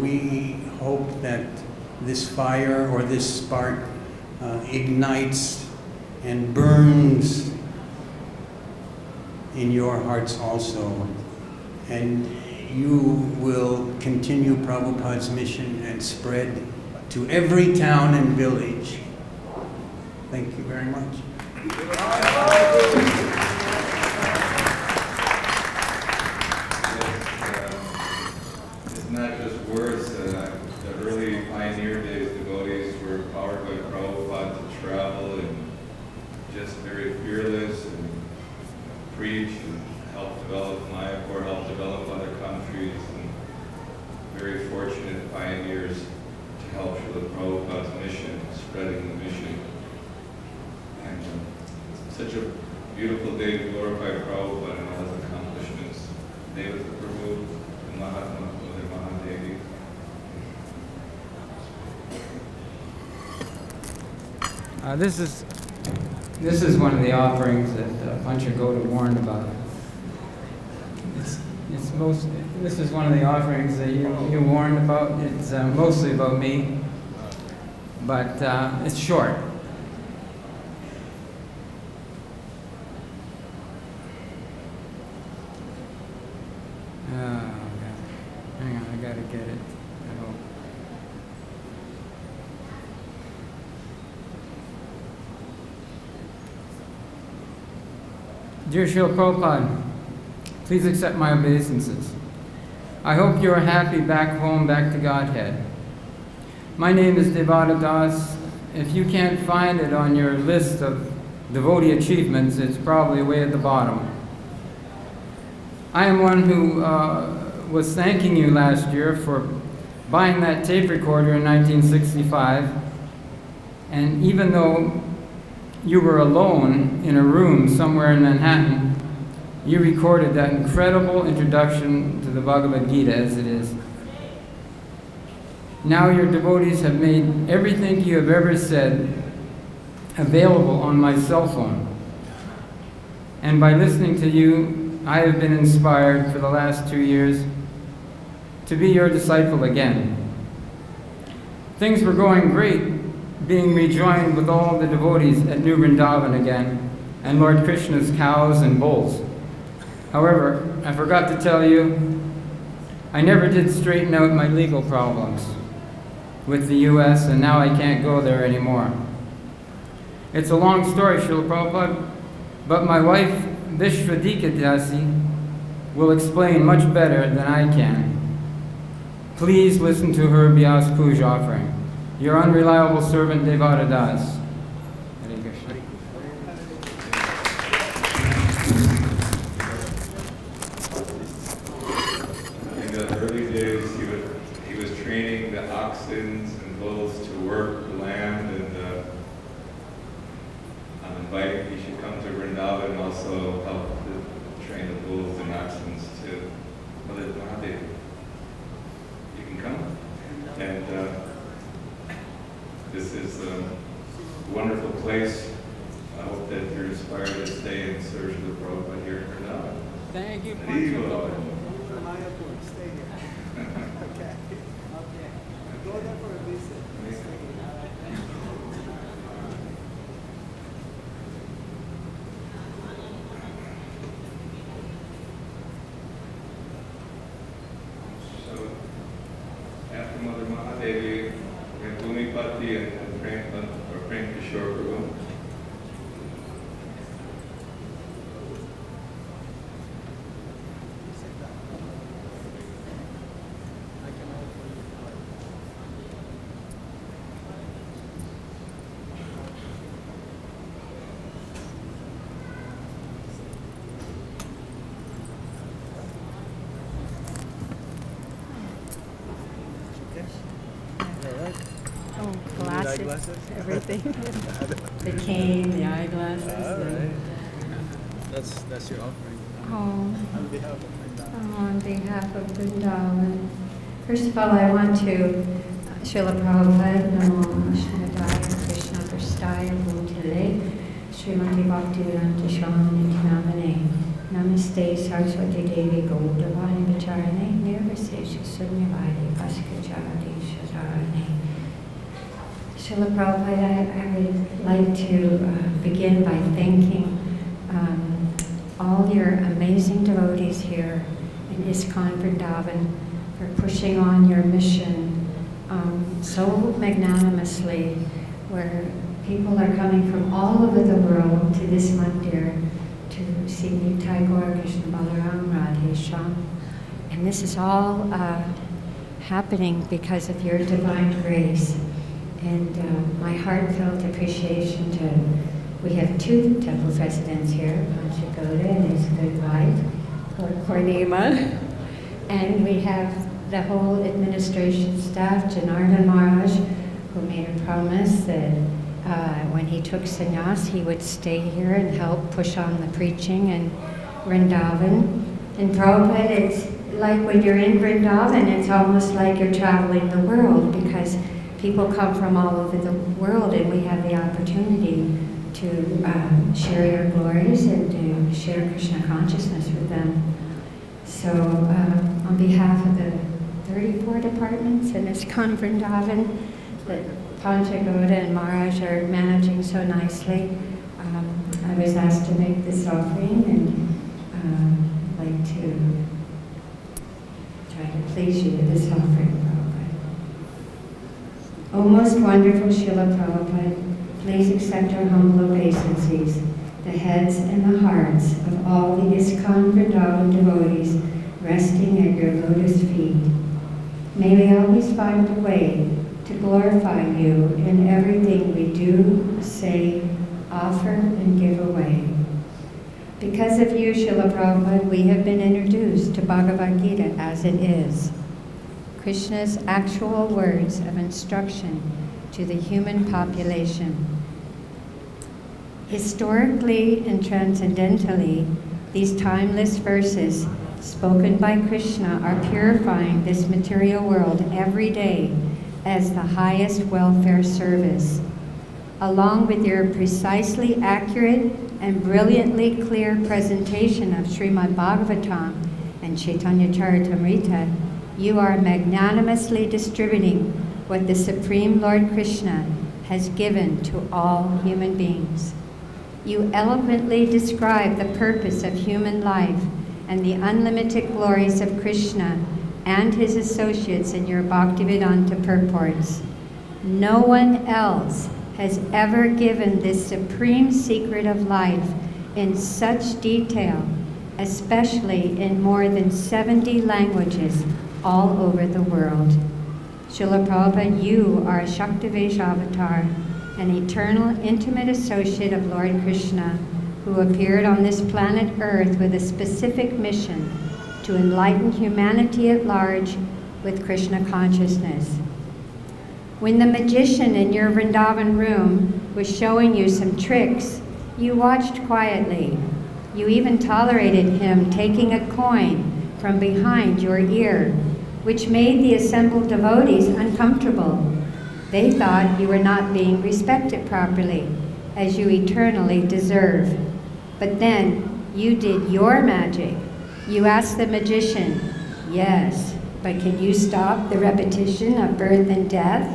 we hope that this fire or this spark ignites and burns in your hearts also. And you will continue Prabhupada's mission and spread to every town and village. Thank you very much. It's not just words. The early pioneer days devotees were empowered by Prabhupada to travel and just very fearless and preach and help develop Mayapur, help develop other countries, and very fortunate pioneers to help Srila Prabhupada's mission, spreading the mission. And such a beautiful day to glorify Prabhupada and all his accomplishments. Devata Prabhu, the Mahatma, Mother Mahadevi. This is one of the offerings that Panchagoda warned about. This is one of the offerings that you warned about. It's mostly about me, but it's short. Oh, God. Hang on, I gotta get it. I hope. Dear Srila Prabhupada, please accept my obeisances. I hope you are happy back home, back to Godhead. My name is Devata Das. If you can't find it on your list of devotee achievements, it's probably way at the bottom. I am one who was thanking you last year for buying that tape recorder in 1965, and even though you were alone in a room somewhere in Manhattan, you recorded that incredible introduction to the Bhagavad Gita as it is. Now your devotees have made everything you have ever said available on my cell phone. And by listening to you, I have been inspired for the last 2 years to be your disciple again. Things were going great, being rejoined with all the devotees at New Vrindavan again, and Lord Krishna's cows and bulls. However, I forgot to tell you, I never did straighten out my legal problems with the US, and now I can't go there anymore. It's a long story, Srila Prabhupada, but my wife, Vishwadika Dasi, will explain much better than I can. Please listen to her Vyas Puja offering. Your unreliable servant, Devata Das. Hare Krishna. In the early days, he was training the oxen and bulls to work the land, and I'm inviting he should come to Vrindavan and also help to train the bulls and oxen to Mother Mahadevi. You can come. And this is a wonderful place. I hope that you're inspired to stay and serve the Prabhupada here in Vrindavan. Thank you. Stay here. Okay. Go there for a visit. So, after Mother Mahadevi, we have Bhumipati and Prem Kishore Prabhu. Oh, glasses, everything. The cane, the eyeglasses. All right. That's your offering. Oh, On behalf of Vrindavan. on behalf of Vrindavan. First of all, I want to, Srila Prabhupada, Namo Shanadaya Krishna Prastaya Bhutale, Srimati Bhaktivedanta Swami Nityanamane, Namaste Saraswati Devi Gaudavani Vicharane, Nirvisesha Sunyavadi Srila Prabhupada, I would like to begin by thanking all your amazing devotees here in ISKCON Vrindavan for pushing on your mission so magnanimously, where people are coming from all over the world to this mandir to see Nitai Gaur Krishna Balaram Radhe Shyam. And this is all happening because of your divine grace. And my heartfelt appreciation to, we have two temple presidents here, Panchagoda and his good wife, Kornima. And we have the whole administration staff, Janardhan Maharaj, who made a promise that when he took sannyas, he would stay here and help push on the preaching in Vrindavan. And Prabhupada, it's like when you're in Vrindavan, it's almost like you're traveling the world, because people come from all over the world, and we have the opportunity to share your glories and to share Krishna consciousness with them. So on behalf of the 34 departments in ISKCON Vrindavan that Panchagoda and Maharaj are managing so nicely, I was asked to make this offering, and I'd like to try to please you with this offering. O most wonderful Srila Prabhupada, please accept our humble obeisances, the heads and the hearts of all the ISKCON Vrindavan devotees resting at your lotus feet. May we always find a way to glorify you in everything we do, say, offer, and give away. Because of you, Srila Prabhupada, we have been introduced to Bhagavad Gita as it is, Krishna's actual words of instruction to the human population. Historically and transcendentally, these timeless verses spoken by Krishna are purifying this material world every day as the highest welfare service. Along with your precisely accurate and brilliantly clear presentation of Srimad Bhagavatam and Chaitanya Charitamrita, you are magnanimously distributing what the Supreme Lord Krishna has given to all human beings. You eloquently describe the purpose of human life and the unlimited glories of Krishna and his associates in your Bhaktivedanta purports. No one else has ever given this supreme secret of life in such detail, especially in more than 70 languages all over the world. Srila Prabhupada, you are a Shaktivesh avatar, an eternal intimate associate of Lord Krishna, who appeared on this planet Earth with a specific mission to enlighten humanity at large with Krishna consciousness. When the magician in your Vrindavan room was showing you some tricks, you watched quietly. You even tolerated him taking a coin from behind your ear, which made the assembled devotees uncomfortable. They thought you were not being respected properly, as you eternally deserve. But then you did your magic. You asked the magician, "Yes, but can you stop the repetition of birth and death?"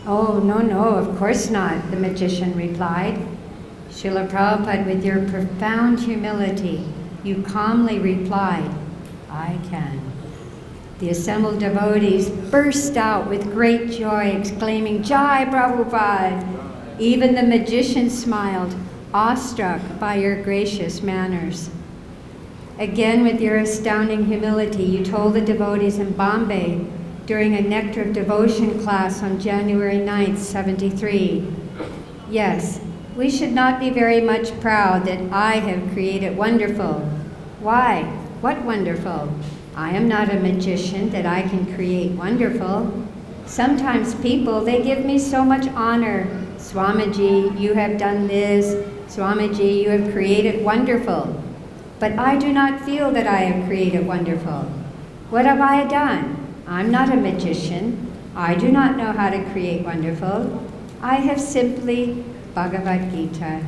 "Oh, no, of course not," the magician replied. Srila Prabhupada, with your profound humility, you calmly replied, "I can." The assembled devotees burst out with great joy, exclaiming, "Jai Prabhupada!" Even the magician smiled, awestruck by your gracious manners. Again, with your astounding humility, you told the devotees in Bombay during a Nectar of Devotion class on January 9th, 73. "Yes, we should not be very much proud that I have created wonderful." "Why? What wonderful? I am not a magician that I can create wonderful. Sometimes people, they give me so much honor. Swamiji, you have done this. Swamiji, you have created wonderful. But I do not feel that I have created wonderful. What have I done? I'm not a magician. I do not know how to create wonderful. I have simply Bhagavad Gita,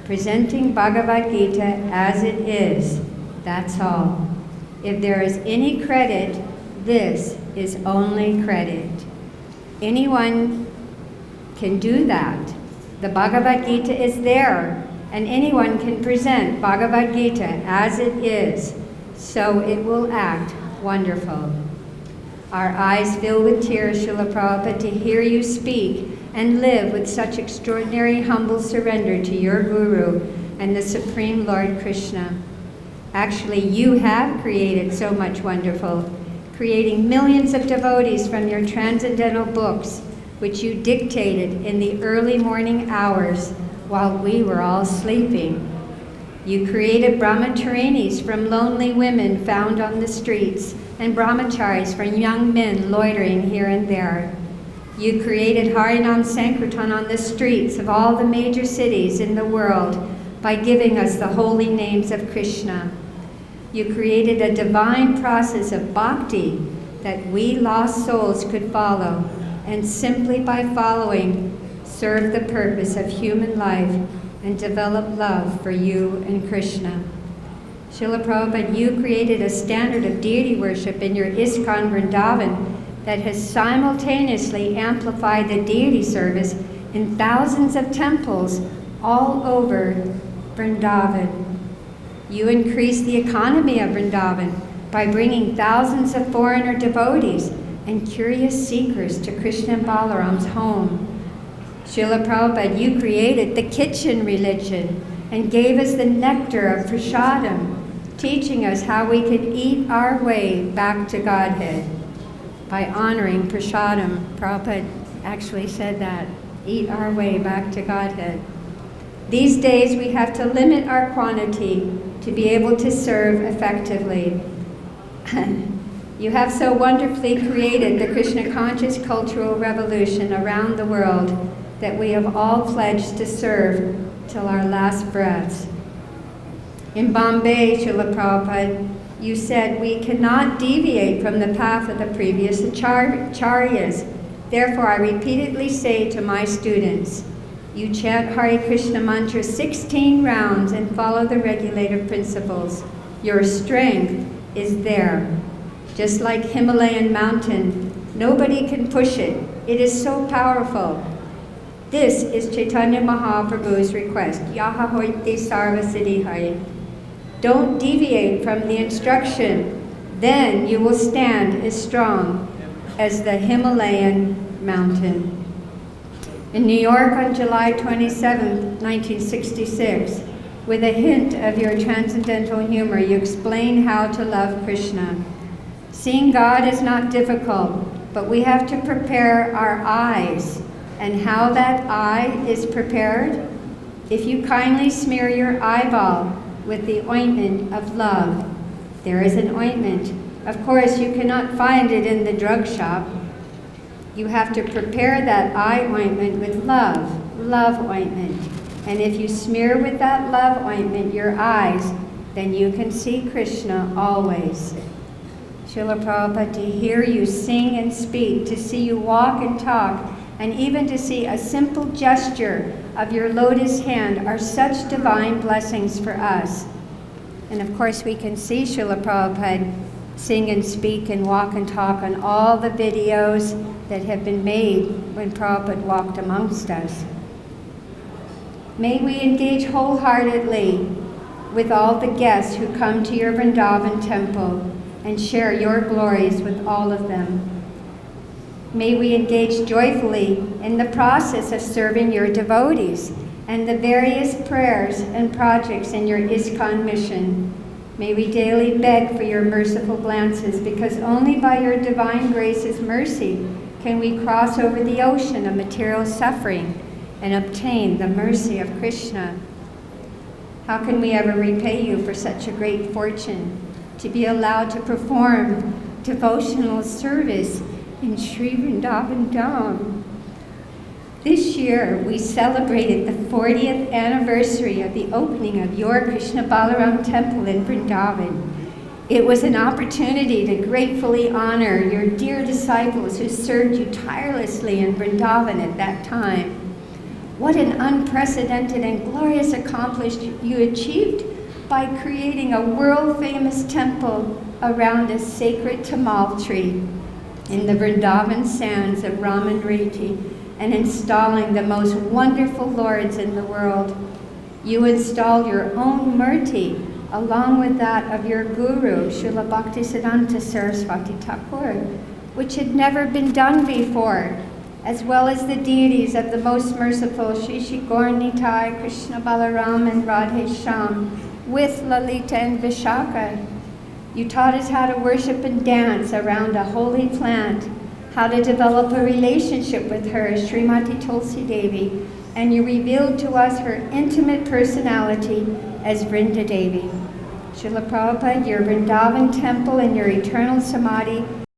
presenting Bhagavad Gita as it is. That's all. If there is any credit, this is only credit. Anyone can do that. The Bhagavad Gita is there, and anyone can present Bhagavad Gita as it is, so it will act wonderful. Our eyes fill with tears, Srila Prabhupada, to hear you speak and live with such extraordinary humble surrender to your Guru and the Supreme Lord Krishna. Actually, you have created so much wonderful, creating millions of devotees from your transcendental books, which you dictated in the early morning hours while we were all sleeping. You created brahmacharinis from lonely women found on the streets, and brahmacharis from young men loitering here and there. You created Harinam Sankirtan on the streets of all the major cities in the world by giving us the holy names of Krishna. You created a divine process of bhakti that we lost souls could follow, and simply by following, serve the purpose of human life and develop love for you and Krishna. Srila Prabhupada, you created a standard of deity worship in your ISKCON Vrindavan that has simultaneously amplified the deity service in thousands of temples all over Vrindavan. You increased the economy of Vrindavan by bringing thousands of foreigner devotees and curious seekers to Krishna and Balaram's home. Srila Prabhupada, you created the kitchen religion and gave us the nectar of prasadam, teaching us how we could eat our way back to Godhead. By honoring prasadam, Prabhupada actually said that, eat our way back to Godhead. These days we have to limit our quantity to be able to serve effectively. You have so wonderfully created the Krishna conscious cultural revolution around the world that we have all pledged to serve till our last breaths. In Bombay, Srila Prabhupada, you said we cannot deviate from the path of the previous acharyas. Therefore, I repeatedly say to my students, you chant Hare Krishna mantra 16 rounds and follow the regulative principles. Your strength is there. Just like Himalayan mountain, nobody can push it. It is so powerful. This is Chaitanya Mahaprabhu's request. Yaha hoite sarva siddhi hai. Don't deviate from the instruction. Then you will stand as strong as the Himalayan mountain. In New York on July 27, 1966, with a hint of your transcendental humor, you explain how to love Krishna. Seeing God is not difficult, but we have to prepare our eyes. And how that eye is prepared? If you kindly smear your eyeball with the ointment of love. There is an ointment. Of course, you cannot find it in the drug shop. You have to prepare that eye ointment with love ointment. And if you smear with that love ointment your eyes, then you can see Krishna always. Srila Prabhupada, to hear you sing and speak, to see you walk and talk, and even to see a simple gesture of your lotus hand are such divine blessings for us. And of course we can see Srila Prabhupada sing and speak and walk and talk on all the videos that have been made when Prabhupada walked amongst us. May we engage wholeheartedly with all the guests who come to your Vrindavan temple and share your glories with all of them. May we engage joyfully in the process of serving your devotees and the various prayers and projects in your ISKCON mission. May we daily beg for your merciful glances, because only by your divine grace's mercy can we cross over the ocean of material suffering and obtain the mercy of Krishna. How can we ever repay you for such a great fortune, to be allowed to perform devotional service in Sri Vrindavan Dham? This year, we celebrated the 40th anniversary of the opening of your Krishna Balaram temple in Vrindavan. It was an opportunity to gratefully honor your dear disciples who served you tirelessly in Vrindavan at that time. What an unprecedented and glorious accomplishment you achieved by creating a world-famous temple around a sacred tamal tree. in the Vrindavan sands of Raman Riti and installing the most wonderful lords in the world. You installed your own murti along with that of your guru, Srila Bhaktisiddhanta Saraswati Thakur, which had never been done before, as well as the deities of the most merciful Shri Shri Gaur Nitai, Krishna Balaram, and Radhe Shyam, with Lalita and Vishaka. You taught us how to worship and dance around a holy plant, how to develop a relationship with her, Srimati Tulsi Devi, and you revealed to us her intimate personality as Vrinda Devi. Srila Prabhupada, your Vrindavan temple and your eternal samadhi